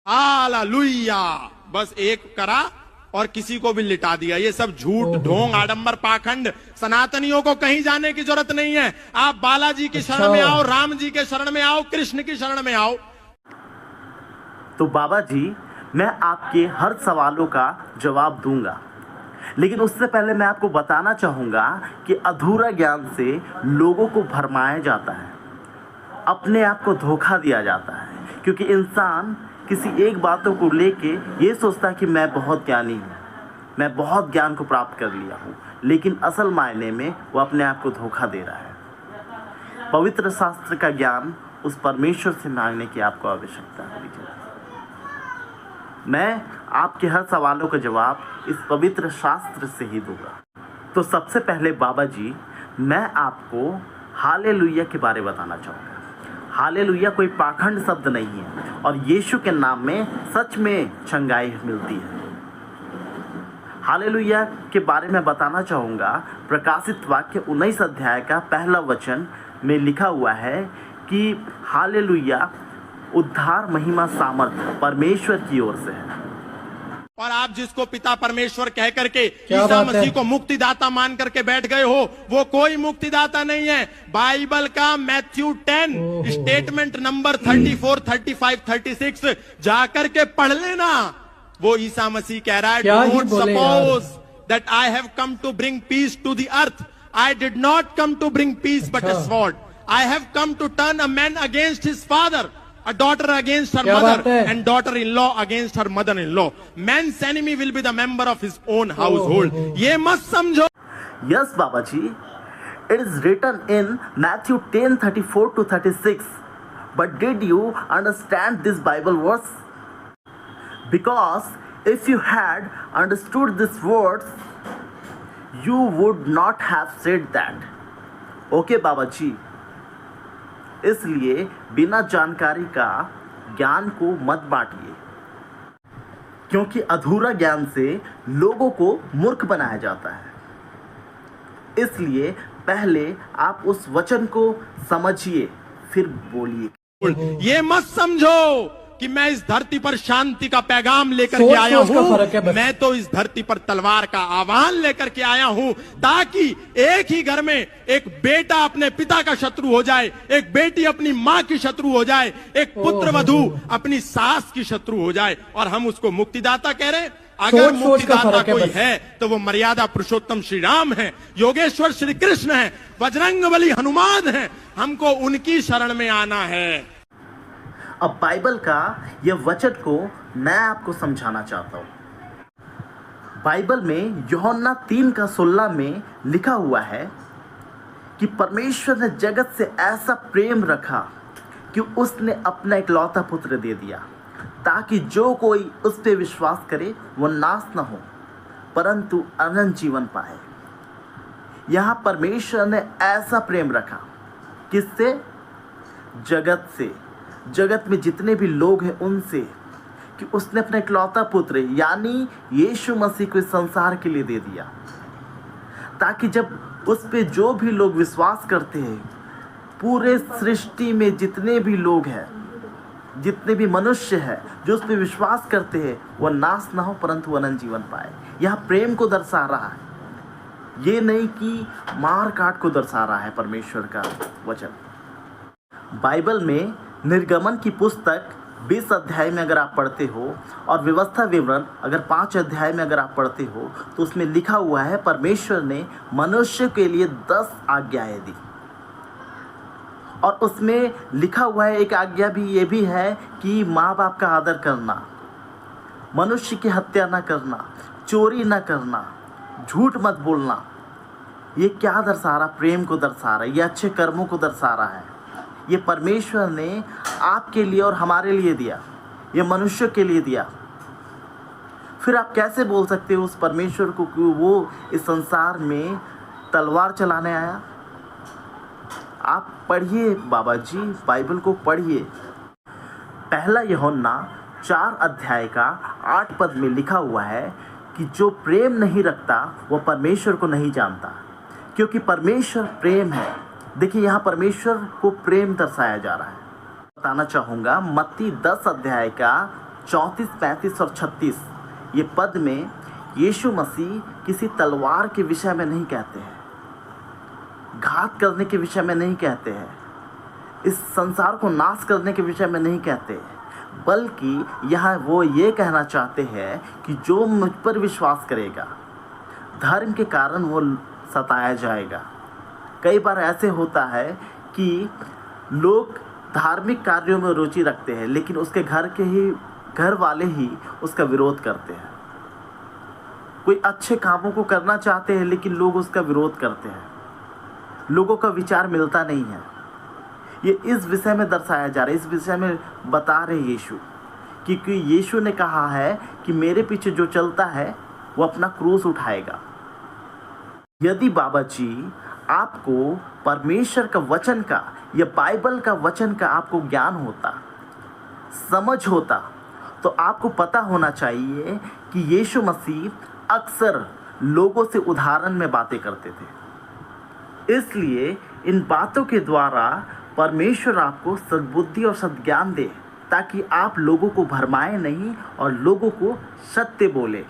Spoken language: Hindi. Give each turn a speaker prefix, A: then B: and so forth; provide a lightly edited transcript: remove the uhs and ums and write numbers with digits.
A: हालेलुया, बस एक करा और किसी को भी लिटा दिया। ये सब झूठ, ढोंग, आडंबर, पाखंड। सनातनियों को कहीं जाने की जरूरत नहीं है। आप बालाजी की शरण में आओ, राम जी के शरण में आओ, कृष्ण की शरण में आओ।
B: तो बाबा जी, मैं आपके हर सवालों का जवाब दूंगा, लेकिन उससे पहले मैं आपको बताना चाहूंगा कि अधूरा ज्ञान से लोगों को भरमाया जाता है, अपने आप को धोखा दिया जाता है, क्योंकि इंसान किसी एक बातों को लेके ये सोचता है कि मैं बहुत ज्ञानी हूँ, मैं बहुत ज्ञान को प्राप्त कर लिया हूँ, लेकिन असल मायने में वो अपने आप को धोखा दे रहा है। पवित्र शास्त्र का ज्ञान उस परमेश्वर से मांगने की आपको आवश्यकता है। मैं आपके हर सवालों का जवाब इस पवित्र शास्त्र से ही दूंगा। तो सबसे पहले बाबा जी, मैं आपको हालेलुया के बारे में बताना चाहूँगा। हालेलुया कोई पाखंड शब्द नहीं है और यीशु के नाम में सच में चंगाई मिलती है। हालेलुया के बारे में बताना चाहूँगा। प्रकाशित वाक्य 19 अध्याय का पहला वचन में लिखा हुआ है कि हालेलुया उद्धार, महिमा, सामर्थ परमेश्वर की ओर से है।
A: और आप जिसको पिता परमेश्वर कह करके ईसा मसीह को मुक्तिदाता मान करके बैठ गए हो, वो कोई मुक्तिदाता नहीं है। बाइबल का मैथ्यू 10 स्टेटमेंट नंबर 34, 35, 36 जाकर के पढ़ लेना। वो ईसा मसीह कह रहा है, don't suppose that I have come to bring peace to the earth. I did not come to bring peace but a sword. I have come to turn a man against his father, a daughter against her mother, and daughter-in-law against her mother-in-law. Man's enemy will be the member of his own household. ये मत समझो।
B: Yes, Baba ji. It is written in Matthew 10:34 to 36. But did you understand this Bible verse? Because if you had understood these words, you would not have said that. Okay, Baba ji. इसलिए बिना जानकारी का ज्ञान को मत बांटिए, क्योंकि अधूरा ज्ञान से लोगों को मूर्ख बनाया जाता है। इसलिए पहले आप उस वचन को समझिए, फिर बोलिए।
A: ये मत समझो कि मैं इस धरती पर शांति का पैगाम लेकर के आया हूँ। मैं तो इस धरती पर तलवार का आह्वान लेकर के आया हूँ, ताकि एक ही घर में एक बेटा अपने पिता का शत्रु हो जाए, एक बेटी अपनी माँ की शत्रु हो जाए, एक पुत्र वधू अपनी सास की शत्रु हो जाए, और हम उसको मुक्तिदाता कह रहे। अगर मुक्तिदाता कोई है तो वो मर्यादा पुरुषोत्तम श्री राम है, योगेश्वर श्री कृष्ण है, बजरंगबली हनुमान है। हमको उनकी शरण में आना है।
B: अब बाइबल का यह वचन को मैं आपको समझाना चाहता हूँ। बाइबल में यूहन्ना 3:16 में लिखा हुआ है कि परमेश्वर ने जगत से ऐसा प्रेम रखा कि उसने अपना इकलौता पुत्र दे दिया, ताकि जो कोई उस पर विश्वास करे वो नाश न हो परंतु अनंत जीवन पाए। यहाँ परमेश्वर ने ऐसा प्रेम रखा, किससे? जगत से, जगत में जितने भी लोग हैं उनसे, कि उसने अपना इकलौता पुत्र यानी यीशु मसीह को इस संसार के लिए दे दिया, ताकि जब उस पे जो भी लोग विश्वास करते हैं, पूरे सृष्टि में जितने भी लोग हैं, जितने भी मनुष्य हैं जो उस पे विश्वास करते हैं, वह नाश ना हो परंतु अनंत जीवन पाए। यह प्रेम को दर्शा रहा है, ये नहीं कि मार काट को दर्शा रहा है परमेश्वर का वचन। बाइबल में निर्गमन की पुस्तक 20 अध्याय में अगर आप पढ़ते हो और व्यवस्था विवरण अगर 5 अध्याय में अगर आप पढ़ते हो, तो उसमें लिखा हुआ है परमेश्वर ने मनुष्य के लिए 10 आज्ञाएं दी, और उसमें लिखा हुआ है एक आज्ञा भी ये भी है कि माँ बाप का आदर करना, मनुष्य की हत्या न करना, चोरी न करना, झूठ मत बोलना। ये क्या दर्शा रहा? प्रेम को दर्शा रहा है, ये अच्छे कर्मों को दर्शा रहा है। ये परमेश्वर ने आपके लिए और हमारे लिए दिया, ये मनुष्य के लिए दिया। फिर आप कैसे बोल सकते हो उस परमेश्वर को कि वो इस संसार में तलवार चलाने आया? आप पढ़िए बाबा जी, बाइबल को पढ़िए। पहला यूहन्ना 4 अध्याय का 8 पद में लिखा हुआ है कि जो प्रेम नहीं रखता वह परमेश्वर को नहीं जानता, क्योंकि परमेश्वर प्रेम है। देखिए, यहाँ परमेश्वर को प्रेम दर्शाया जा रहा है। बताना चाहूँगा मत्ती 10 अध्याय का 34, 35 और 36 ये पद में यीशु मसीह किसी तलवार के विषय में नहीं कहते हैं, घात करने के विषय में नहीं कहते हैं, इस संसार को नाश करने के विषय में नहीं कहते, बल्कि यहाँ वो ये कहना चाहते हैं कि जो मुझ पर विश्वास करेगा धर्म के कारण वो सताया जाएगा। कई बार ऐसे होता है कि लोग धार्मिक कार्यों में रुचि रखते हैं लेकिन उसके घर वाले ही उसका विरोध करते हैं। कोई अच्छे कामों को करना चाहते हैं लेकिन लोग उसका विरोध करते हैं, लोगों का विचार मिलता नहीं है। ये इस विषय में दर्शाया जा रहा है, इस विषय में बता रहे यीशु, क्योंकि यीशु ने कहा है कि मेरे पीछे जो चलता है वो अपना क्रूस उठाएगा। यदि बाबा जी आपको परमेश्वर का वचन का या बाइबल का वचन का आपको ज्ञान होता, समझ होता, तो आपको पता होना चाहिए कि यीशु मसीह अक्सर लोगों से उदाहरण में बातें करते थे। इसलिए इन बातों के द्वारा परमेश्वर आपको सद्बुद्धि और सद्ज्ञान दे ताकि आप लोगों को भरमाएं नहीं और लोगों को सत्य बोले।